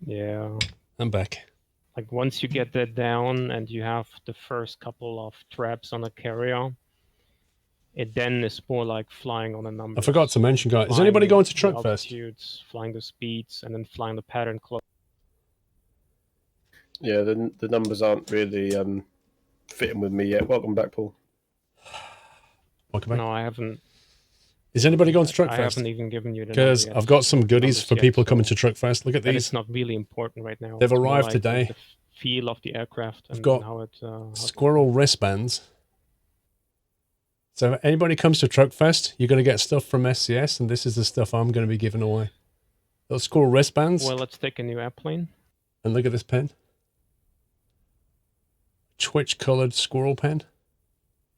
Yeah. I'm back. Like once you get that down and you have the first couple of traps on a carrier, it then is more like flying on the numbers. I forgot to mention, guys. Is Flying anybody going to the Truckfest? altitudes, flying the speeds, and then flying the pattern close. Yeah, the numbers aren't really fitting with me yet. Welcome back, Paul. Welcome back. No, I haven't. Is anybody going to Truckfest? I haven't even given you the because I've got some goodies for people coming to Truckfest. Look at these. It's not really important right now. They've It's arrived like today. The feel of the aircraft and I've got how it. squirrel wristbands. So if anybody comes to Truckfest, you're going to get stuff from SCS, and this is the stuff I'm going to be giving away. Those squirrel wristbands. Well, let's take a new airplane. And look at this pen. Twitch-colored squirrel pen.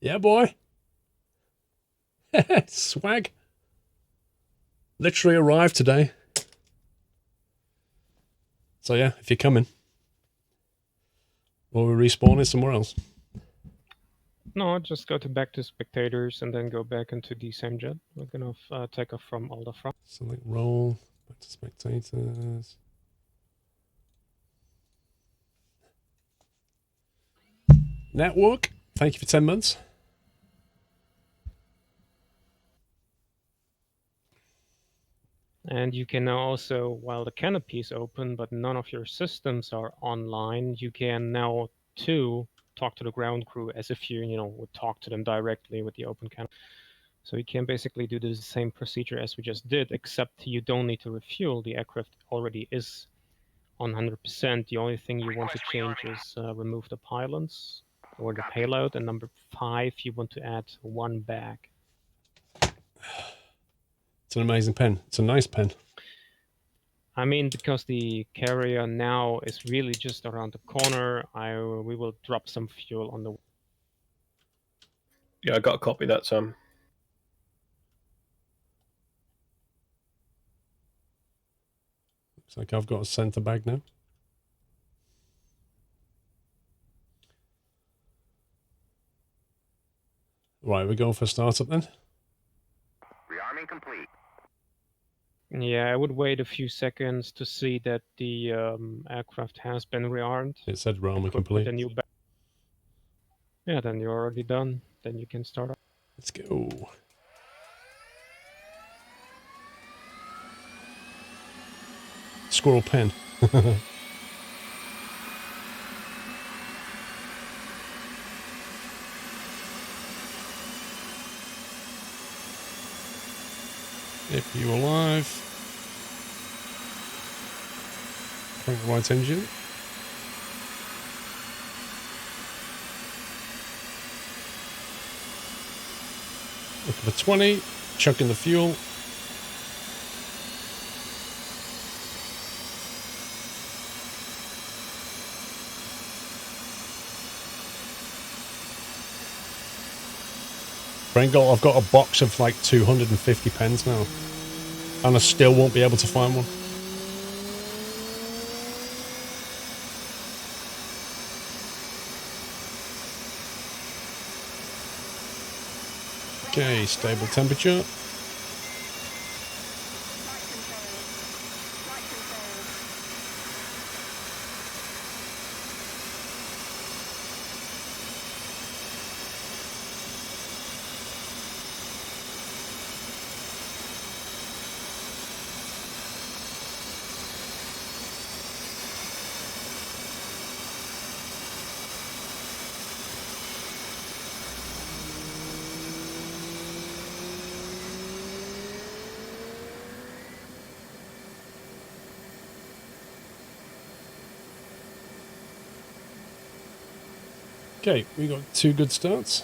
Yeah, boy. Swag. Literally arrived today. So yeah, if you're coming, or we're respawning somewhere else. No, just go back to spectators and then go back into the same jet. We're gonna take off from all the front. Select roll, back to spectators. Network, thank you for 10 months. And you can now also, while the canopy is open, but none of your systems are online, you can now too talk to the ground crew as if you would talk to them directly with the open canopy. So you can basically do the same procedure as we just did, except you don't need to refuel. The aircraft already is on 100%. The only thing you want to change is remove the pylons or the payload, and number 5, you want to add 1 bag. It's an amazing pen. It's a nice pen. I mean, because the carrier now is really just around the corner, we will drop some fuel on the... Yeah, I got a copy of that, Sam. Looks like I've got a center bag now. Right, we're going for startup then. Rearming complete. Yeah, I would wait a few seconds to see that the aircraft has been rearmed. It said rearming complete. Yeah, then you're already done. Then you can start up. Let's go. Squirrel pen. If you're alive, crank the right engine. Looking for 20, chucking the fuel. Pringle, I've got a box of like 250 pens now, and I still won't be able to find one. Okay, stable temperature. Okay, we got 2 good starts.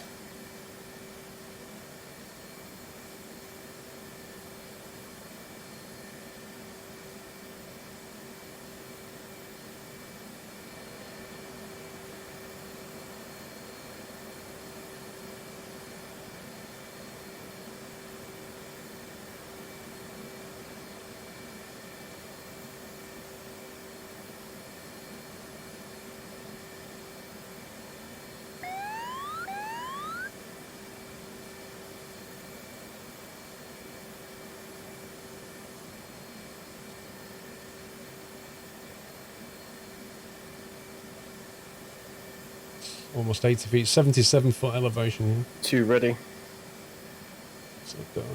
almost 80 feet, 77-foot elevation. 2 ready. So let's put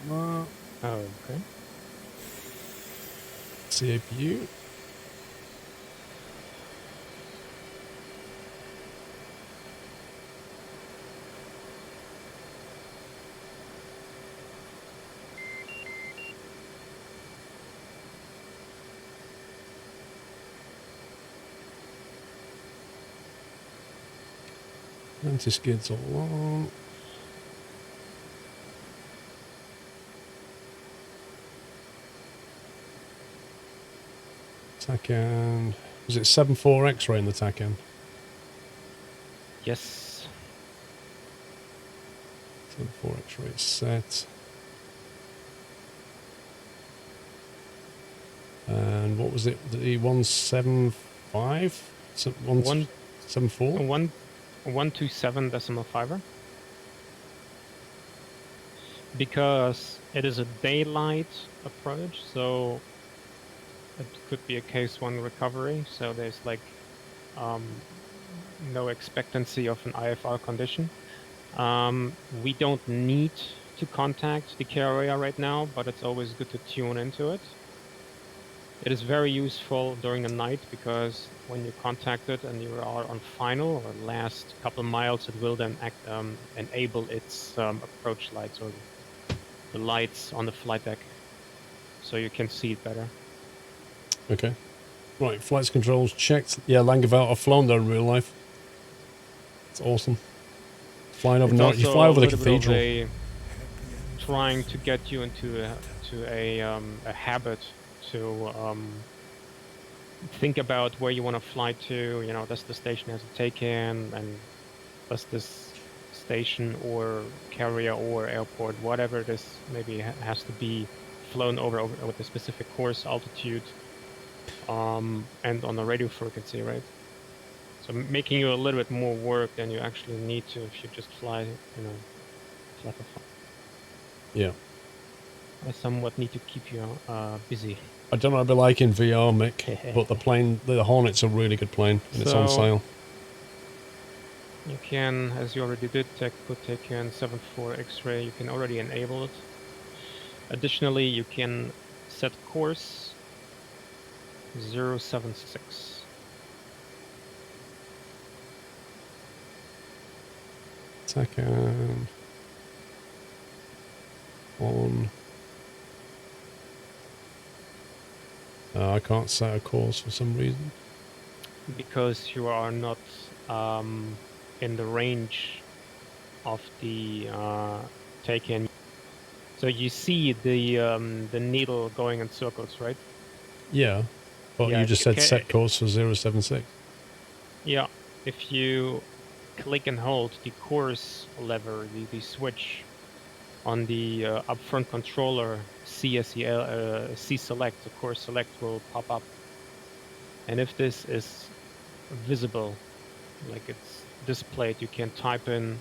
that on that. Oh, okay. CAPU. Anti-skids all along. TACAN. Was it 7.4 X-ray in the TACAN? Yes. 7.4 X-ray set. And what was it? The 175? 174? 127 decimal fiver. Because it is a daylight approach, so it could be a case 1 recovery. So there's like no expectancy of an IFR condition. We don't need to contact the carrier right now, but it's always good to tune into it. It is very useful during the night because when you contact it and you are on final or last couple miles, it will then enable its approach lights or the lights on the flight deck, so you can see it better. Okay. Right, flights controls checked. Yeah, Langeveldt, I've flown there in real life. It's awesome. Flying over night, you fly over the cathedral. Trying to get you into a habit to think about where you want to fly to. You know, does the station has a take-in, and does this station or carrier or airport, whatever it is, maybe has to be flown over with a specific course altitude and on the radio frequency, right? So making you a little bit more work than you actually need to if you just fly, you know, fly for fun. Yeah. I somewhat need to keep you busy. I don't know what it'd be like in VR, Mick, but the Hornet's a really good plane, and it's on sale. You can, as you already did, take in 7.4 X-ray. You can already enable it. Additionally, you can set course 076. TACAN on. I can't set a course for some reason. Because you are not in the range of the take-in. So you see the needle going in circles, right? Yeah, but Yeah, you just said set course for 076. Yeah, if you click and hold the course lever, the switch on the upfront controller, C select, the course select will pop up. And if this is visible, like it's displayed, you can type in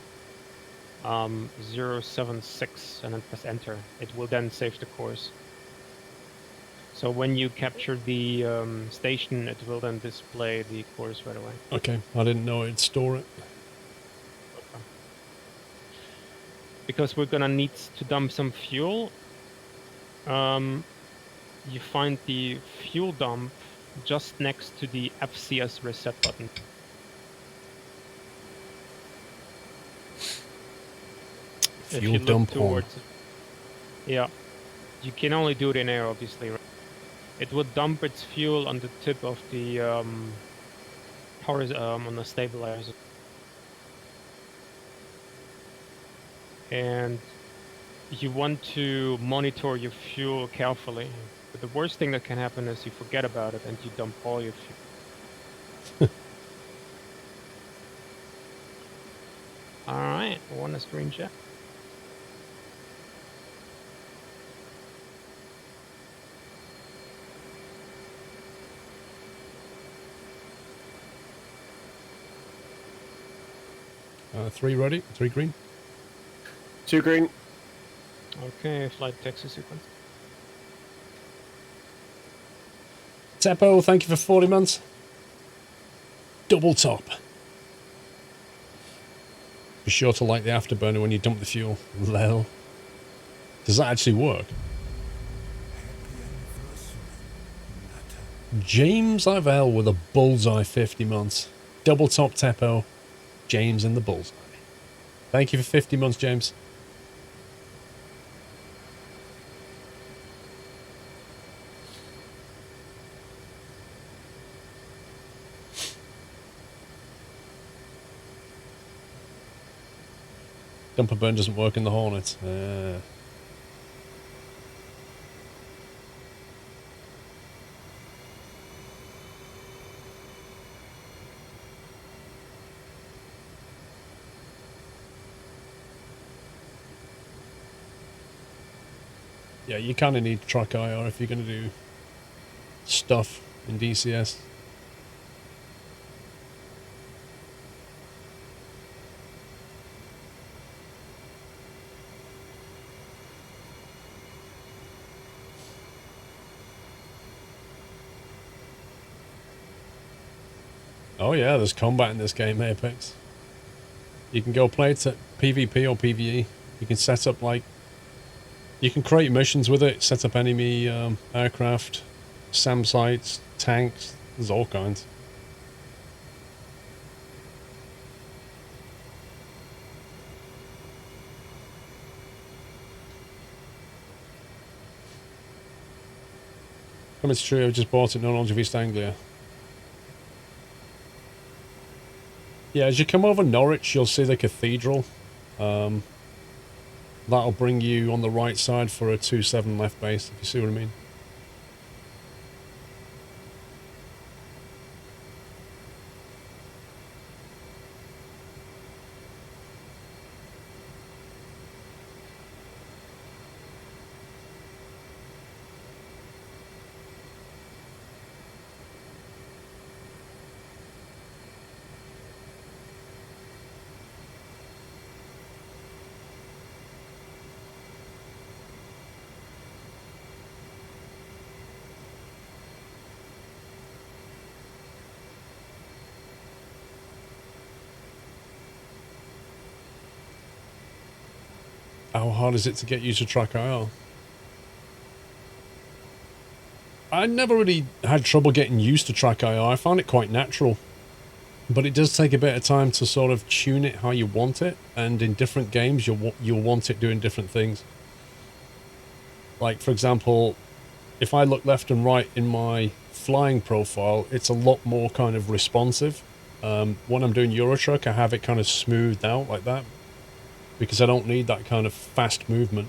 076 and then press enter. It will then save the course. So when you capture the station, it will then display the course right away. Okay, I didn't know it'd store it. Okay. Because we're gonna need to dump some fuel. You find the fuel dump just next to the FCS reset button. Fuel dump on. Yeah, you can only do it in air, obviously. Right? It would dump its fuel on the tip of the on the stabilizer, and you want to monitor your fuel carefully. But the worst thing that can happen is you forget about it and you dump all your fuel. All right, one is green jet. Three ready, 3 green. 2 green. Okay, flight taxi sequence. Teppo, thank you for 40 months. Double top. Be sure to light the afterburner when you dump the fuel. Lel. Does that actually work? James Ivell with a bullseye 50 months. Double top Teppo. James in the bullseye. Thank you for 50 months, James. Dumper burn doesn't work in the Hornet. Yeah, you kind of need track IR if you're going to do stuff in DCS. Oh yeah, there's combat in this game, Apex. You can go play it at PvP or PvE. You can set up like... You can create missions with it, set up enemy aircraft, SAM sites, tanks, there's all kinds. It's true, I just bought it, no knowledge of East Anglia. Yeah, as you come over Norwich, you'll see the cathedral. That'll bring you on the right side for a 2-7 left base, if you see what I mean. How hard is it to get you to track IR? I never really had trouble getting used to track IR. I found it quite natural. But it does take a bit of time to sort of tune it how you want it. And in different games, you'll want it doing different things. Like, for example, if I look left and right in my flying profile, it's a lot more kind of responsive. When I'm doing Eurotruck, I have it kind of smoothed out like that, because I don't need that kind of fast movement.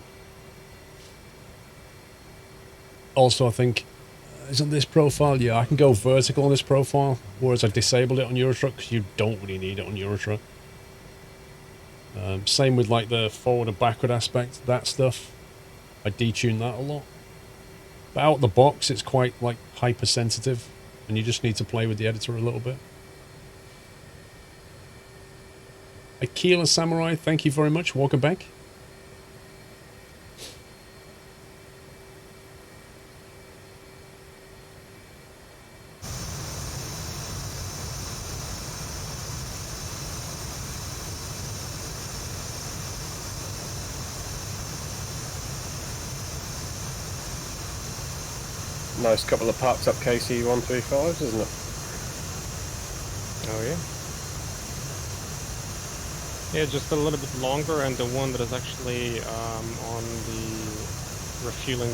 Also, I think, isn't this profile? Yeah, I can go vertical on this profile, whereas I disabled it on Eurotruck because you don't really need it on Eurotruck. Same with like the forward and backward aspect, that stuff. I detune that a lot. But out the box, it's quite like hypersensitive, and you just need to play with the editor a little bit. Akila Samurai, thank you very much. Welcome back. Nice couple of parked up KC-135s, isn't it? Oh yeah. Yeah, just a little bit longer, and the one that is actually on the refueling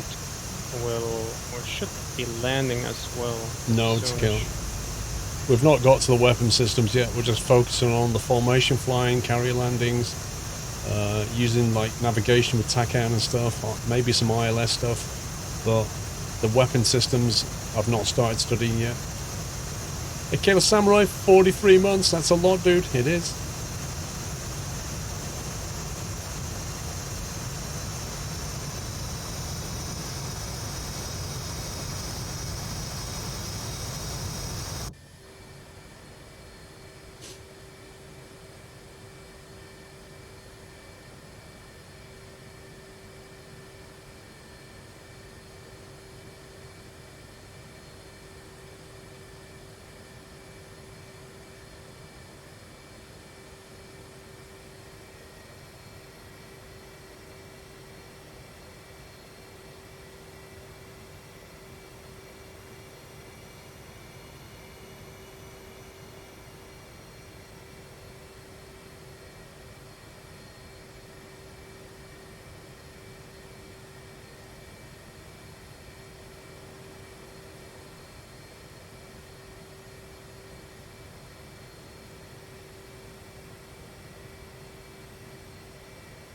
will should be landing as well. No, it's kill. We've not got to the weapon systems yet. We're just focusing on the formation flying, carrier landings, using like navigation with TACAN and stuff, or maybe some ILS stuff. But the weapon systems I've not started studying yet. Akela Samurai, 43 months. That's a lot, dude. It is.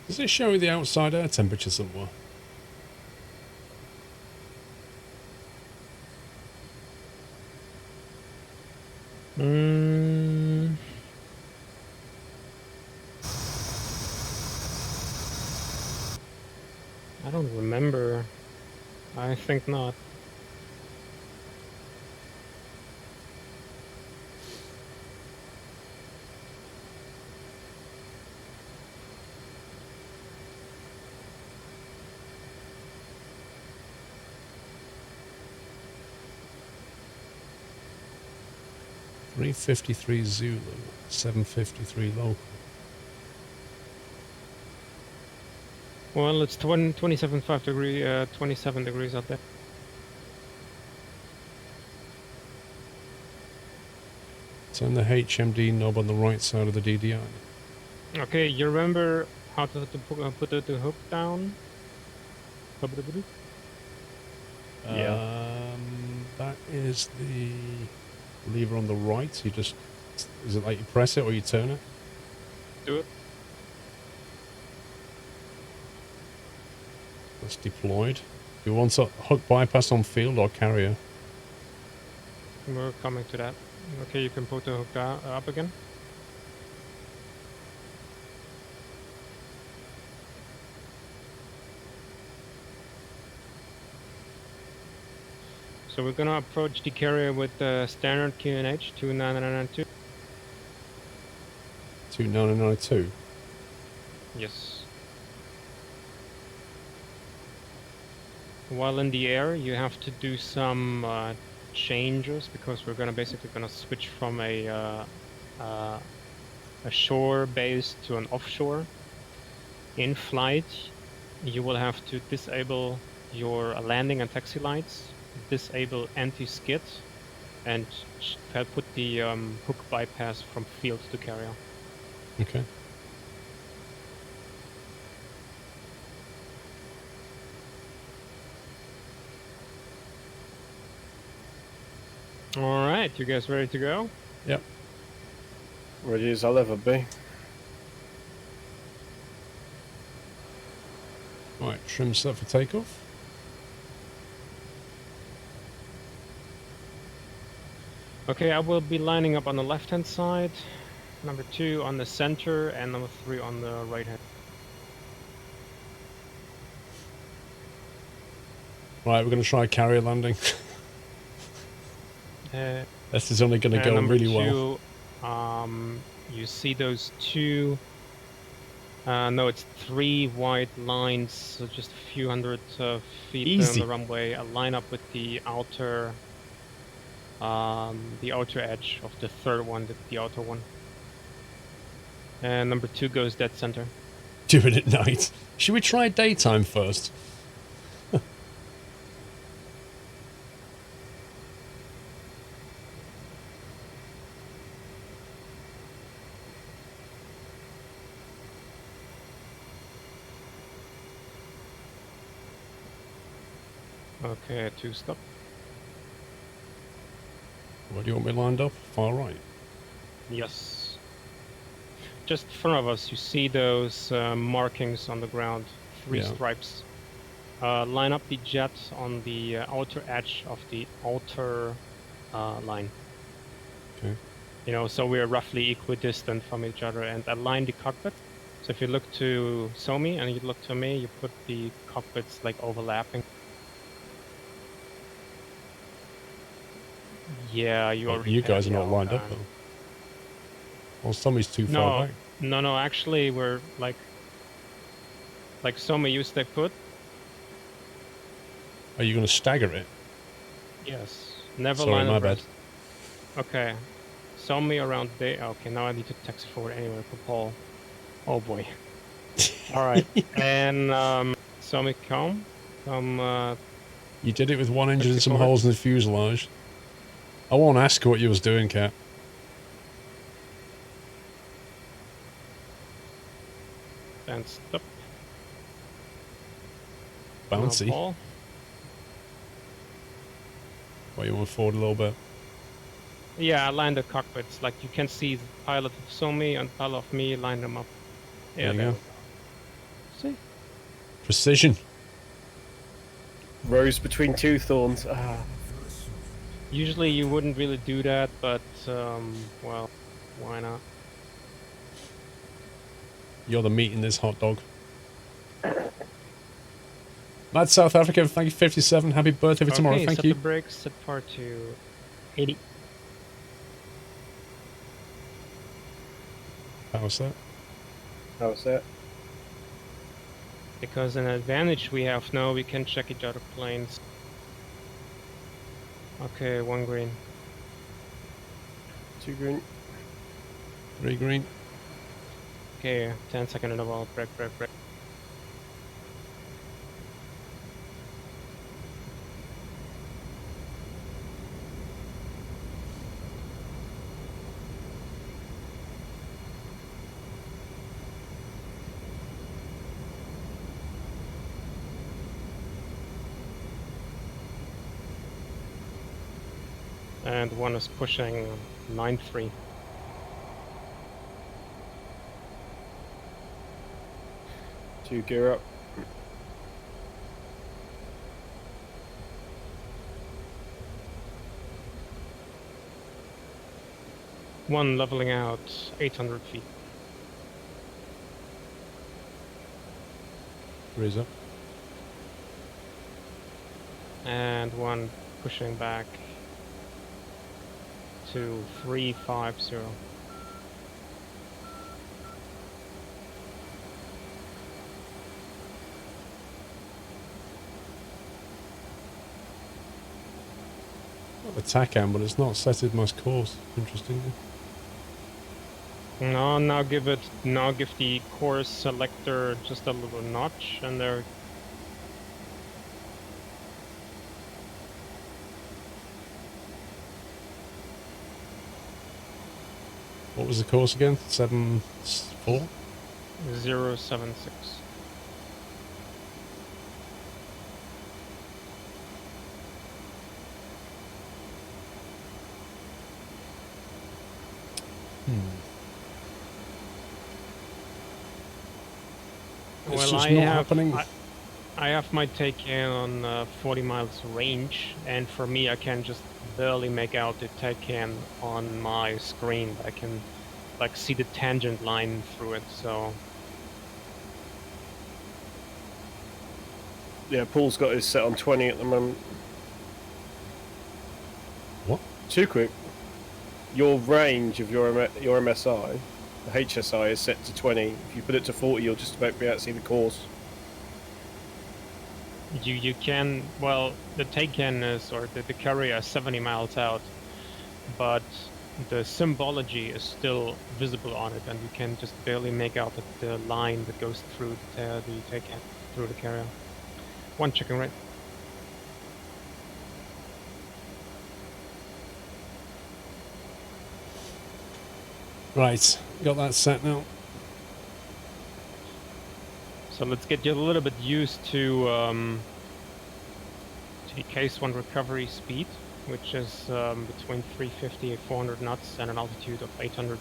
Does it show the outside air temperature somewhere? I don't remember. I think not. .353 Zulu, 753 local. Well, it's 27.5 degree, 27 degrees out there. Turn the HMD knob on the right side of the DDI. Okay, you remember how to put the hook down? Yeah. That is the lever on the right. You just, is it like you press it or you turn it? Do it. That's deployed. Do you want a hook bypass on field or carrier? We're coming to that. Okay, you can put the hook down, up again. So we're gonna approach the carrier with the standard QNH 29992. 2992. Yes. While in the air, you have to do some changes because we're basically gonna switch from a shore base to an offshore. In flight, you will have to disable your landing and taxi lights, disable anti-skid, and put the hook bypass from field to carrier. Okay. All right, you guys ready to go? Yep. Ready as I'll ever be. Right, trim set for takeoff. Okay, I will be lining up on the left-hand side, number 2 on the center, and number 3 on the right-hand. Right, we're going to try a carrier landing. This is only going to go really well. You see those two, no, it's 3 white lines, so just a few hundred feet Easy. on the runway. Line up with the outer edge of the third one, the outer one. And number 2 goes dead center. Do it at night. Should we try daytime first? Okay, 2 stop. Where do you want me lined up? Far right. Yes. Just in front of us, you see those markings on the ground, 3 stripes. Line up the jet on the outer edge of the outer line. Okay. You know, so we're roughly equidistant from each other, and align the cockpit. So if you look to Somi and you look to me, you put the cockpits like overlapping. Yeah, you already. You guys are not lined up though. Well, Somi's too far back. No, actually we're like Somi, you stay put. Are you going to stagger it? Yes. Never Sorry, line my of bad. rest. Okay. Somi around there. Okay, now I need to taxi forward anyway for Paul. Oh boy. Alright. And Somi, come. You did it with one engine and some forward. holes in the fuselage. I won't ask what you was doing, Cat. And stop. Bouncy. Paul. Well, you want forward a little bit? Yeah, I lined the cockpits. Like you can see the pilot of Somi and pilot of me, line them up. Yeah, There you go. See? Precision. Rose between two thorns. Usually you wouldn't really do that, but, well, why not? You're the meat in this hot dog. Mad South Africa, thank you 57. Happy birthday for tomorrow, thank set you. the brakes, set par to 80. How's that? How's that? Because an advantage we have now, we can check each other planes. Okay, 1 green. 2 green. 3 green. Okay, 10-second interval, brake. And 1 is pushing 9-3. 2 gear up. One leveling out 800 feet. 3 is up. And 1 pushing back to 350. Attack am, but it's not set in my course. Interestingly. No, now give the course selector just a little notch, and there. What was the course again? 7-4? 076. It's Well, just not happening. I have my take in on 40 miles range, and for me, I can just barely make out the take in on my screen. I can like see the tangent line through it. So Yeah, Paul's got his set on 20 at the moment. What? Too quick. Your range of your MSI, the HSI, is set to 20. If you put it to 40, you'll just about be able to see the course. you can, well, the take-in is, or the carrier is 70 miles out, but the symbology is still visible on it, and you can just barely make out the line that goes through the take-in, through the carrier. 1 chicken right. Right, got that set now. So let's get you a little bit used to the case 1 recovery speed, which is between 350 and 400 knots and an altitude of 800.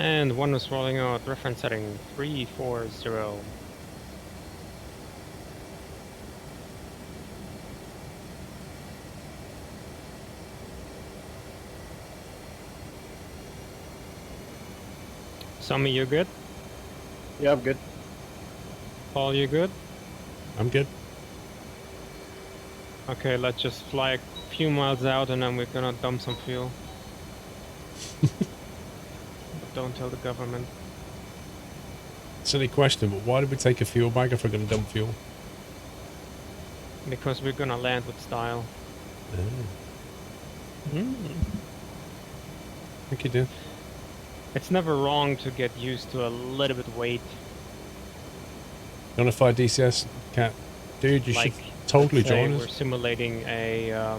And 1 is rolling out, reference setting 340. Sammy, you good? Yeah, I'm good. Paul, you good? I'm good. Okay, let's just fly a few miles out and then we're gonna dump some fuel. Don't tell the government. Silly question, but why did we take a fuel bag if we're going to dump fuel? Because we're gonna land with style. Thank you, dude. It's never wrong to get used to a little bit weight. You want to fire DCS? Cat? Dude, you Like, should totally let's say join we're us. simulating a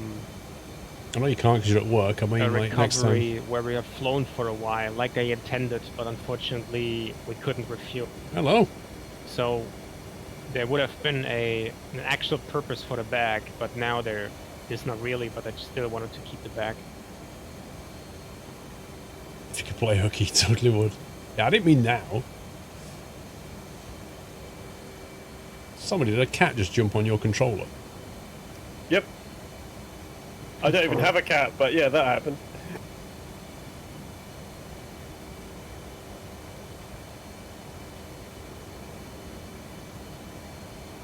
I know you can't because you're at work. I mean, a like next time. recovery where we have flown for a while, like I intended, but unfortunately we couldn't refuel. Hello. So there would have been an actual purpose for the bag, but now there is not really. But I still wanted to keep the bag. If you could play hooky, you totally would. Yeah, I didn't mean now. Somebody, did a cat just jump on your controller? Yep. I don't even have a cat, but yeah, that happened.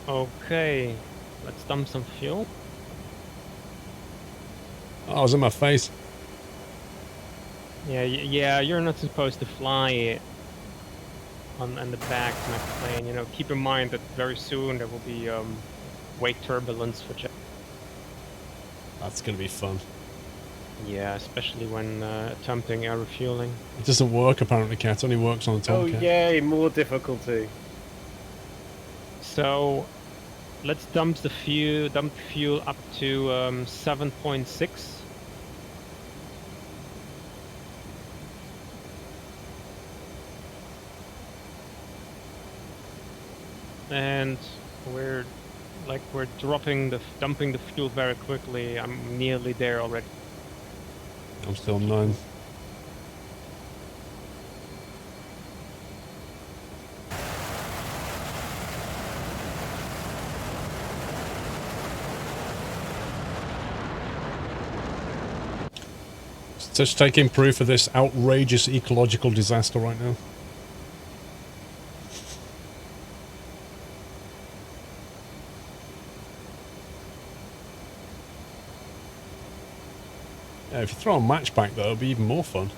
Okay, let's dump some fuel. Oh, it was in my face. Yeah, yeah, you're not supposed to fly on the back of my plane. You know, keep in mind that very soon there will be wake turbulence for jet. That's going to be fun. Yeah, especially when attempting air refueling. It doesn't work apparently, Cat. It only works on a Oh Tomcat. yay, more difficulty. So let's dump the fuel up to 7.6. And we're dumping the fuel very quickly. I'm nearly there already. I'm still 9. Just taking proof of this outrageous ecological disaster right now. Yeah, if you throw a match back though, it'll be even more fun.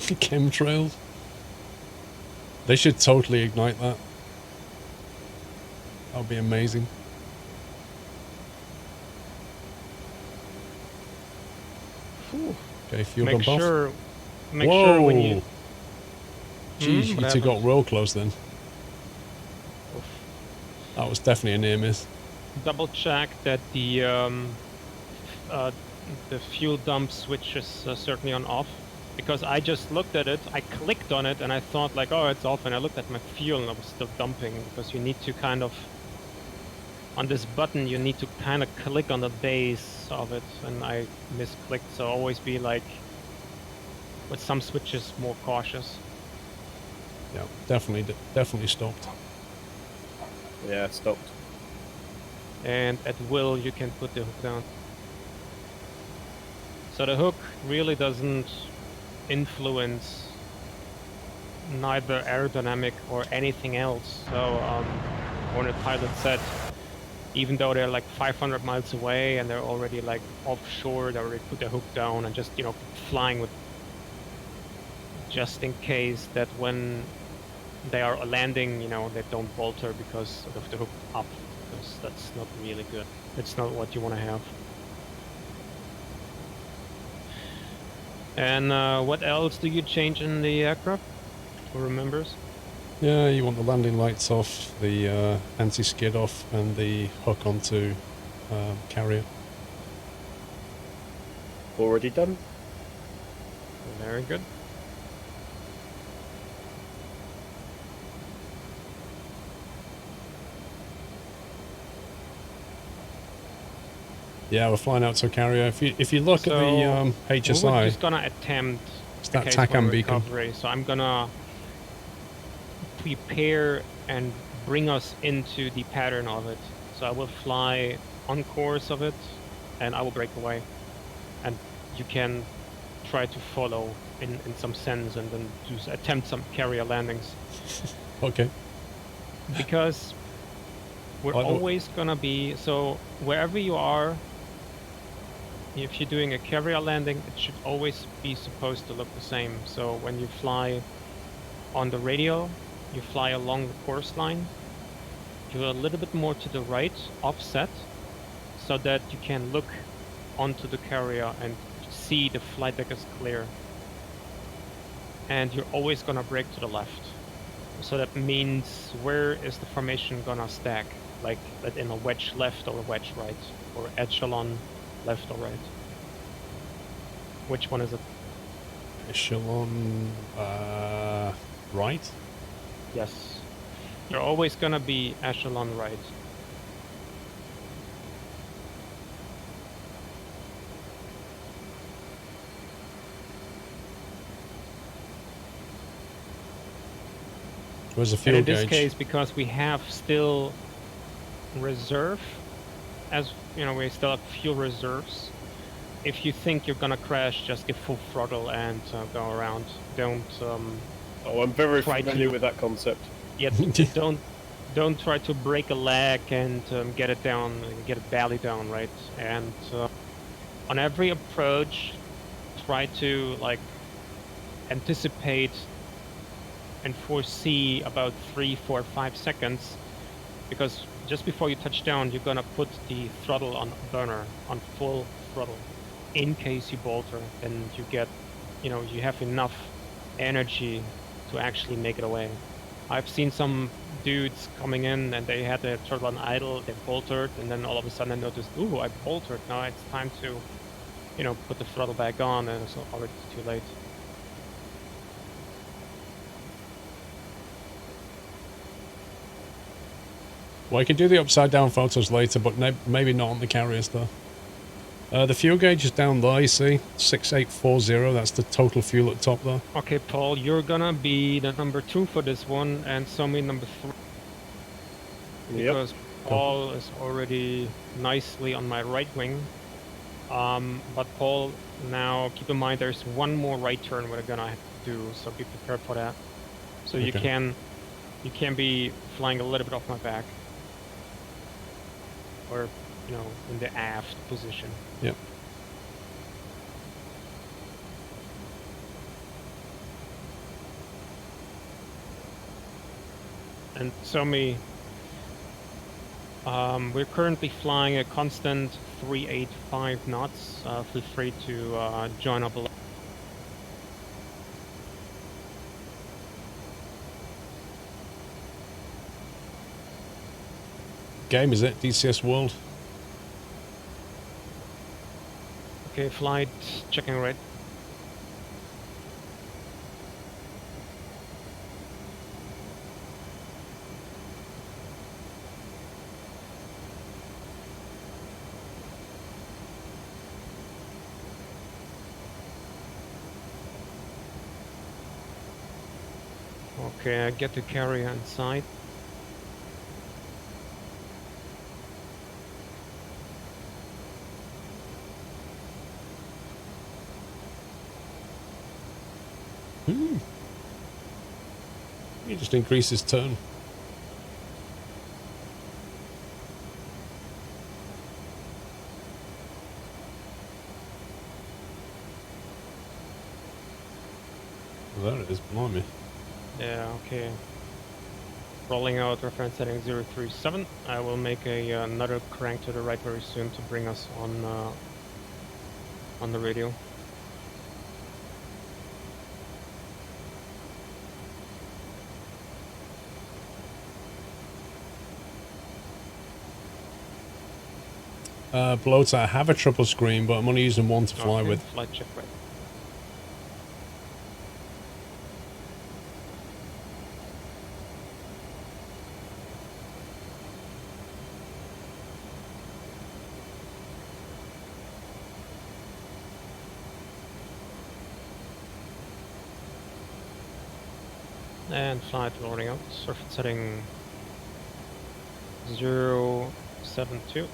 Chemtrails. They should totally ignite that. That would be amazing. Whew. Okay, fuel Make dump off. sure Whoa! when you... Jeez, what you two got happened? real close then. Oof. That was definitely a near miss. Double check that the fuel dump switch is certainly on off, because I just looked at it, I clicked on it, and I thought like, oh, it's off, and I looked at my fuel and I was still dumping, because you need to kind of, on this button, you need to kind of click on the base of it, and I misclicked, so always be like, with some switches, more cautious. Yeah, definitely stopped. Yeah, it stopped. And at will, you can put the hook down. So the hook really doesn't influence neither aerodynamic or anything else. So Hornet pilot said, even though they're like 500 miles away and they're already like offshore, they already put the hook down and just, you know, flying with, just in case that when they are landing, you know, they don't falter because of the hook up, because that's not really good. It's not what you want to have. And what else do you change in the aircraft? Who remembers? Yeah, you want the landing lights off, the anti-skid off, and the hook onto carrier. Already done? Very good. Yeah, we're flying out to a carrier. If you look at the HSI, we're just gonna attempt it's that case TACAM one beacon. recovery. So I'm gonna prepare and bring us into the pattern of it. So I will fly on course of it, and I will break away, and you can try to follow in some sense, and then attempt some carrier landings. Okay. Because we're always gonna be, so wherever you are, if you're doing a carrier landing, it should always be supposed to look the same. So when you fly on the radio, you fly along the course line, you're a little bit more to the right, offset, so that you can look onto the carrier and see the flight deck is clear. And you're always gonna brake to the left. So that means where is the formation gonna stack? Like in a wedge left or a wedge right? Or echelon left or right? Which one is it? Echelon, right? Yes. You're always gonna be echelon right. Where's the And fuel in this gauge? case, because we have still reserve, as you know, we still have fuel reserves. If you think you're gonna crash, just give full throttle and go around. Don't. Oh, I'm very Try familiar to- with that concept. Yet don't try to break a leg and get it down, get it belly down, right? And on every approach, try to like anticipate and foresee about 3, 4, 5 seconds, because just before you touch down, you're gonna put the throttle on burner, on full throttle, in case you bolter, and you get, you know, you have enough energy to actually make it away. I've seen some dudes coming in and they had their throttle on idle, they boltered, and then all of a sudden I noticed, ooh, I boltered, now it's time to, you know, put the throttle back on, and it's already too late. Well, I can do the upside down photos later, but maybe not on the carriers though. The fuel gauge is down there, you see? 6840, that's the total fuel at the top there. Okay, Paul, you're gonna be the number 2 for this one, and Somi number 3. Yep. Because Paul is already nicely on my right wing. But Paul, now keep in mind there's one more right turn we're gonna have to do, so be prepared for that. So you can be flying a little bit off my back. Or, you know, in the aft position. Yep. And Somi, we're currently flying a constant 385 knots. Feel free to join up a little. Game, is it? DCS World? Okay, flight checking right. Okay, I get the carrier inside. He just increased his turn. Well, there it is, blimey. Yeah, okay. Rolling out reference heading 037. I will make another crank to the right very soon to bring us on the radio. Bloater, I have a triple screen, but I'm only using one to fly with. Flight check right. And flight loading out. Surface setting 072.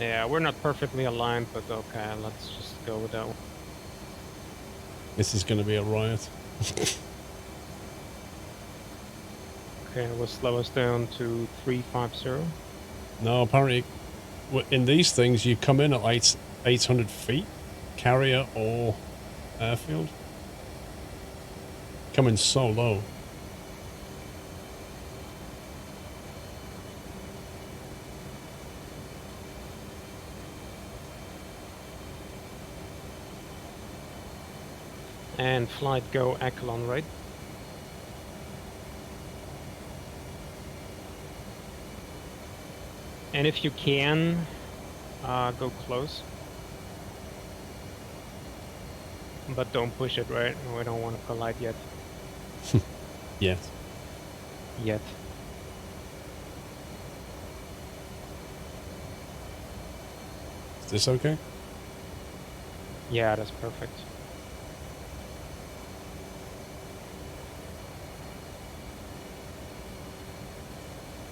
Yeah, we're not perfectly aligned, but okay, let's just go with that one. This is going to be a riot. Okay, we'll slow us down to 350. No, apparently, in these things, you come in at 800 feet, carrier or airfield. Coming so low. And flight go Echelon, right? And if you can, go close. But don't push it, right? We don't want to collide yet. Yes. Yet. Is this okay? Yeah, that's perfect.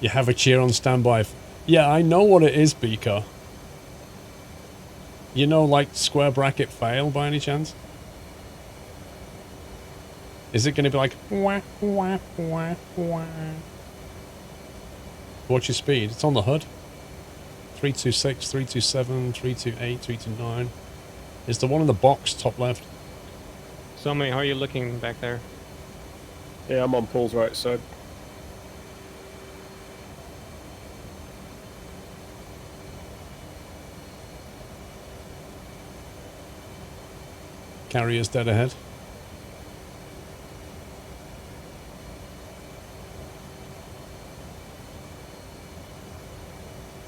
You have a cheer on standby. Yeah, I know what it is, Beaker. You know, like square bracket fail by any chance? Is it going to be like wah, wah, wah, wah? What's your speed? It's on the HUD. 326, 327, 328, 329. Is the one in the box top left? So, mate, how are you looking back there? Yeah, I'm on Paul's right side. Carrier's dead ahead.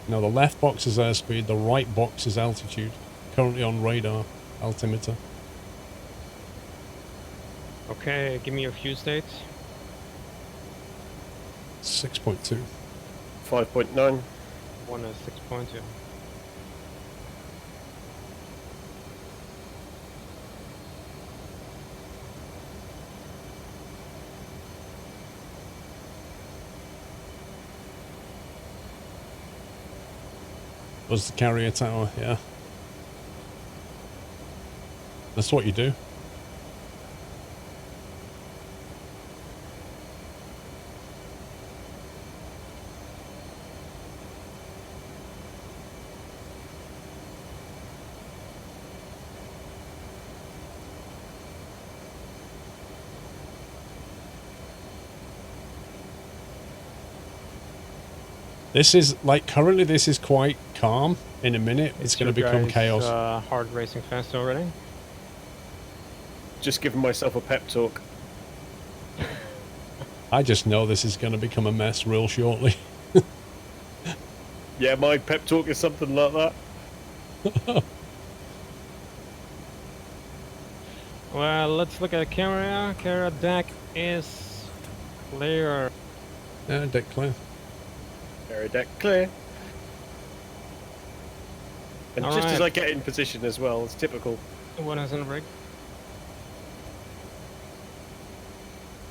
Now the left box is airspeed, the right box is altitude. Currently on radar altimeter. Okay, give me your fuse states. 6.2. 5.9. One is 6.2. Was the carrier tower, yeah. That's what you do. This is, like, currently this is quite calm. In a minute, it's going to become chaos. Hard racing fast already. Just giving myself a pep talk. I just know this is going to become a mess real shortly. Yeah, my pep talk is something like that. Well, let's look at camera. Camera deck is clear. Yeah, deck clear. Area deck clear. And All just as right. I get in position as well, it's typical. One is in rig.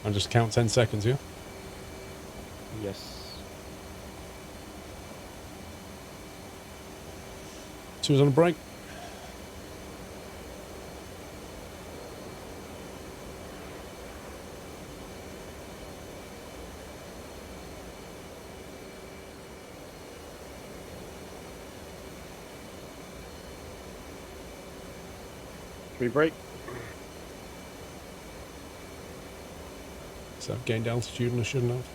I'll just count 10 seconds, yeah? Yes. 2's on a break. Three break. So I've gained altitude and I shouldn't have.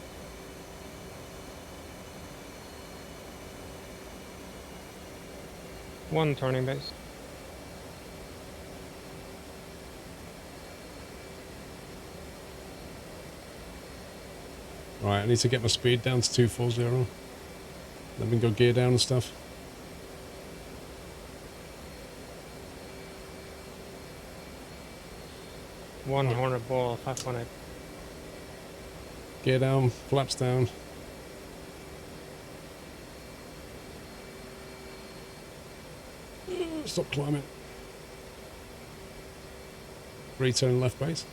One turning base. Right, I need to get my speed down to 240. Let me go gear down and stuff. One hornet ball, 518. Gear down, flaps down. Stop climbing. Return left base.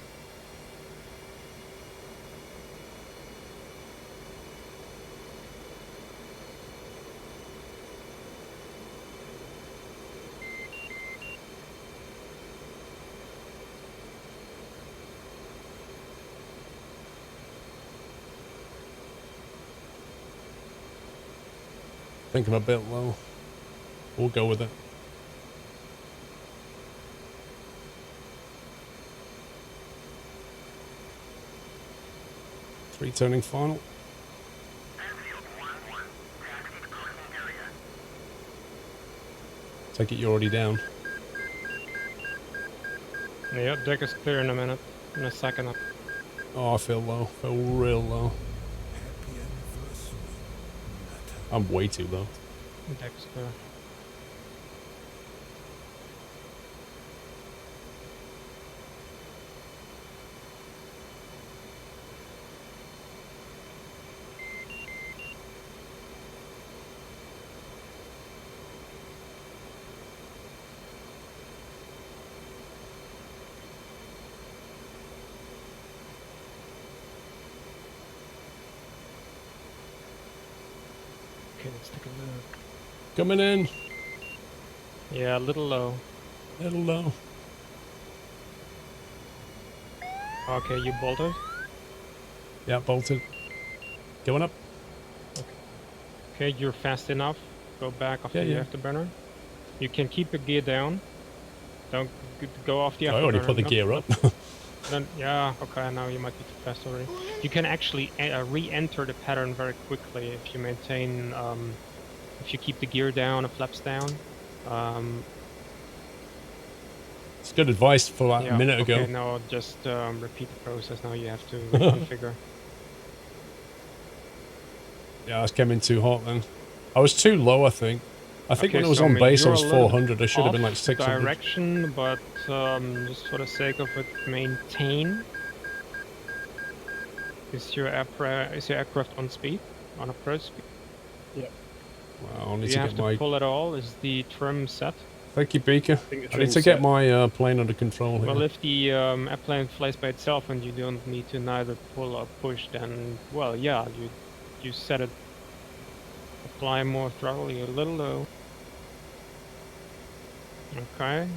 Think I'm a bit low. We'll go with it. 3 turning final. Take it you're already down. Yeah, deck is clear in a minute. In a second. Oh, I feel low. I feel real low. I'm way too low. Deck is clear. Okay, let's take a look. Coming in. Yeah, a little low. Little low. Okay, you bolted. Yeah, bolted. Going up. Okay, you're fast enough. Go back after Yeah, the afterburner. You can keep your gear down. Don't go off the afterburner. I already put the No, gear up. Then, yeah, okay, now you might be too fast already. You can actually re-enter the pattern very quickly if you maintain, if you keep the gear down, the flaps down. It's good advice for like Yeah, a minute okay, ago. now just repeat the process. Now you have to reconfigure. Yeah, I was coming too hot then. I was too low, I think. I think Okay, when I was so on base, I you're was a little 400. I should have been like off 600. direction, but just for the sake of it, maintain. Is your aircraft on speed? On approach speed? Yep. Wow, I Do need you to have get to my... pull it all? Is the trim set? Thank you, Beaker. think the I need trim's to get set. my plane under control here. Well, if the airplane flies by itself and you don't need to neither pull or push, then, well, yeah, you set it. Apply more throttle, you're a little low. Okay.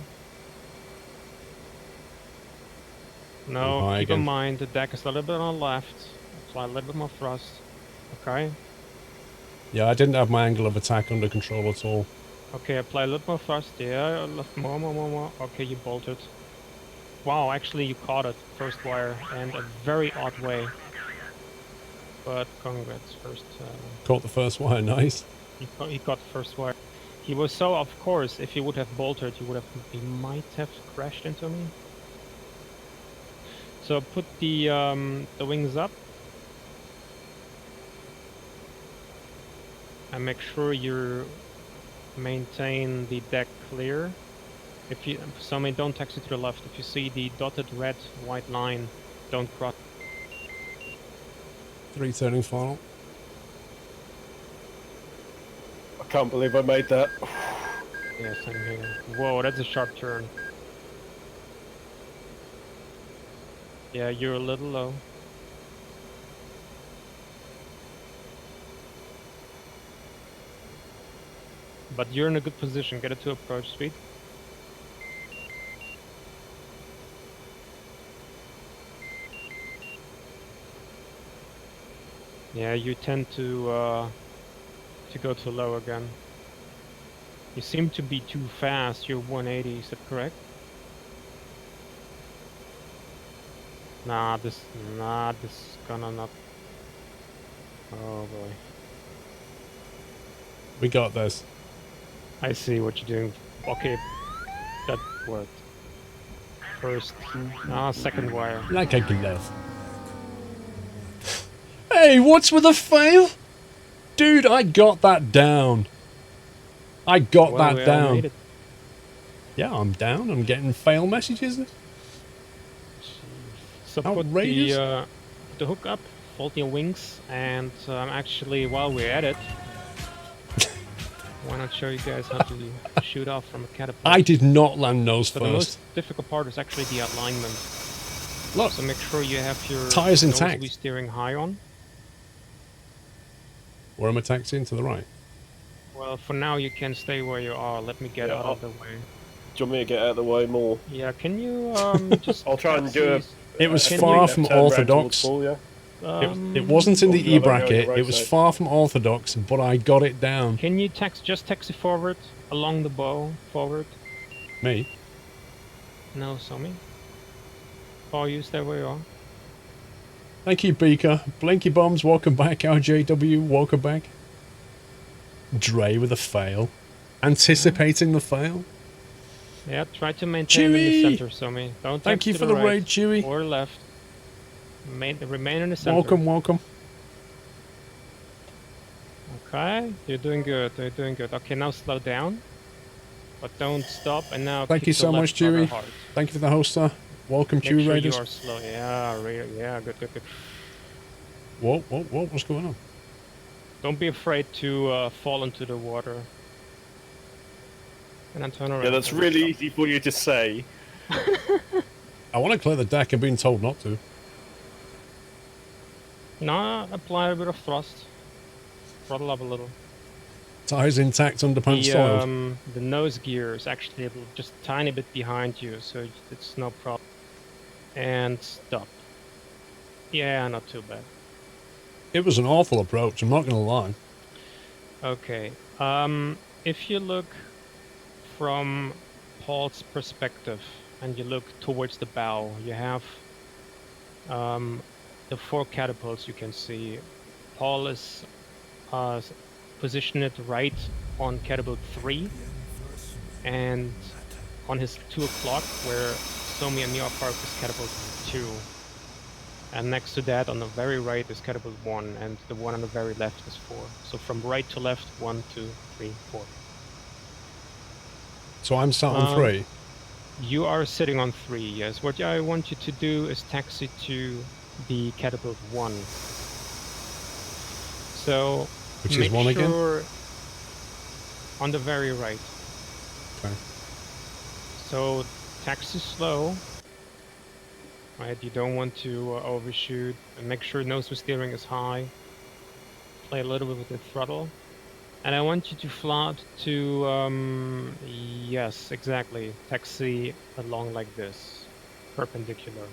Now, high keep again. in mind the deck is a little bit on the left. Apply a little bit more thrust. Okay. Yeah, I didn't have my angle of attack under control at all. Okay, apply a little more thrust. Yeah, left more. Okay, you bolted. Wow, actually you caught it, first wire, and a very odd way. But congrats, first. Caught the first wire, nice. He caught the first wire. He was so, of course, if he would have bolted, he might have crashed into me. So put the wings up. And make sure you maintain the deck clear. If you, don't taxi to the left. If you see the dotted red white line, don't cross. 3 turning final. I can't believe I made that. Yeah, same here. Whoa, that's a sharp turn. Yeah, you're a little low. But you're in a good position. Get it to approach speed. Yeah, you tend to go too low again. You seem to be too fast. You're 180. Is that correct? Nah, this is gonna not. Oh boy. We got this. I see what you're doing. Okay, that worked. First, second wire. Like a glove. Hey, what's with the fail? Dude, I got that down. I got Well, we that all made down. it. Yeah, I'm down. I'm getting fail messages. So put Outrageous. the hook up, fold your wings, and actually, while we're at it, why not show you guys how to shoot off from a catapult? I did not land nose So first. the most difficult part is actually the alignment. Look, So make sure you have your Tires nose intact. wheel steering high on. where am I taxiing? To the right. Well, for now you can stay where you are. Let me get Yeah, out of the way. Do you want me to get out of the way more? Yeah, can you just? I'll try and do a. It was Can far you from turn round orthodox. towards Paul, yeah? It wasn't in the Yeah, let me know E-bracket. your It was roadside. far from orthodox, but I got it down. Can you just taxi forward along the bow forward? Me? No, Sammy. Or you stay where you are. Thank you, Beaker. Blinky Bombs, welcome back. RJW, welcome back. Dre with a fail. Anticipating the fail. Yeah, try to maintain in the Chewie! center, Somi. Don't Thank tempt you to for the the right raid, Chewie. or left. Remain in the center. Welcome, welcome. Okay, you're doing good. You're doing good. Okay, now slow down, but don't stop. And now Thank kick you the so left much, rudder Chewie. hard. Thank you for the hoster. Welcome, Make Chewie sure Raiders. you are slow. Yeah, yeah, good, good, good. Whoa, whoa, whoa, what's going on? Don't be afraid to fall into the water. And then turn around. Yeah, that's and really stop. easy for you to say. I want to clear the deck and being told not to. Now apply a bit of thrust. Throttle up a little. Tires intact, underpants soiled. The nose gear is actually just a tiny bit behind you, so it's no problem. And stop. Yeah, not too bad. It was an awful approach, I'm not going to lie. Okay. If you look from Paul's perspective and you look towards the bow, you have the 4 catapults you can see. Paul is positioned right on catapult 3 and on his 2 o'clock where Somi and me are parked is catapult 2. And next to that on the very right is catapult 1 and the one on the very left is 4. So from right to left, 1, 2, 3, 4. So I'm sat on 3. You are sitting on 3, yes. What I want you to do is taxi to the catapult 1. So Which is 1 again? On the very right. Okay. So taxi slow. Right, you don't want to overshoot. And make sure nose to steering is high. Play a little bit with the throttle. And I want you to float to, yes, exactly. Taxi along like this. Perpendicular.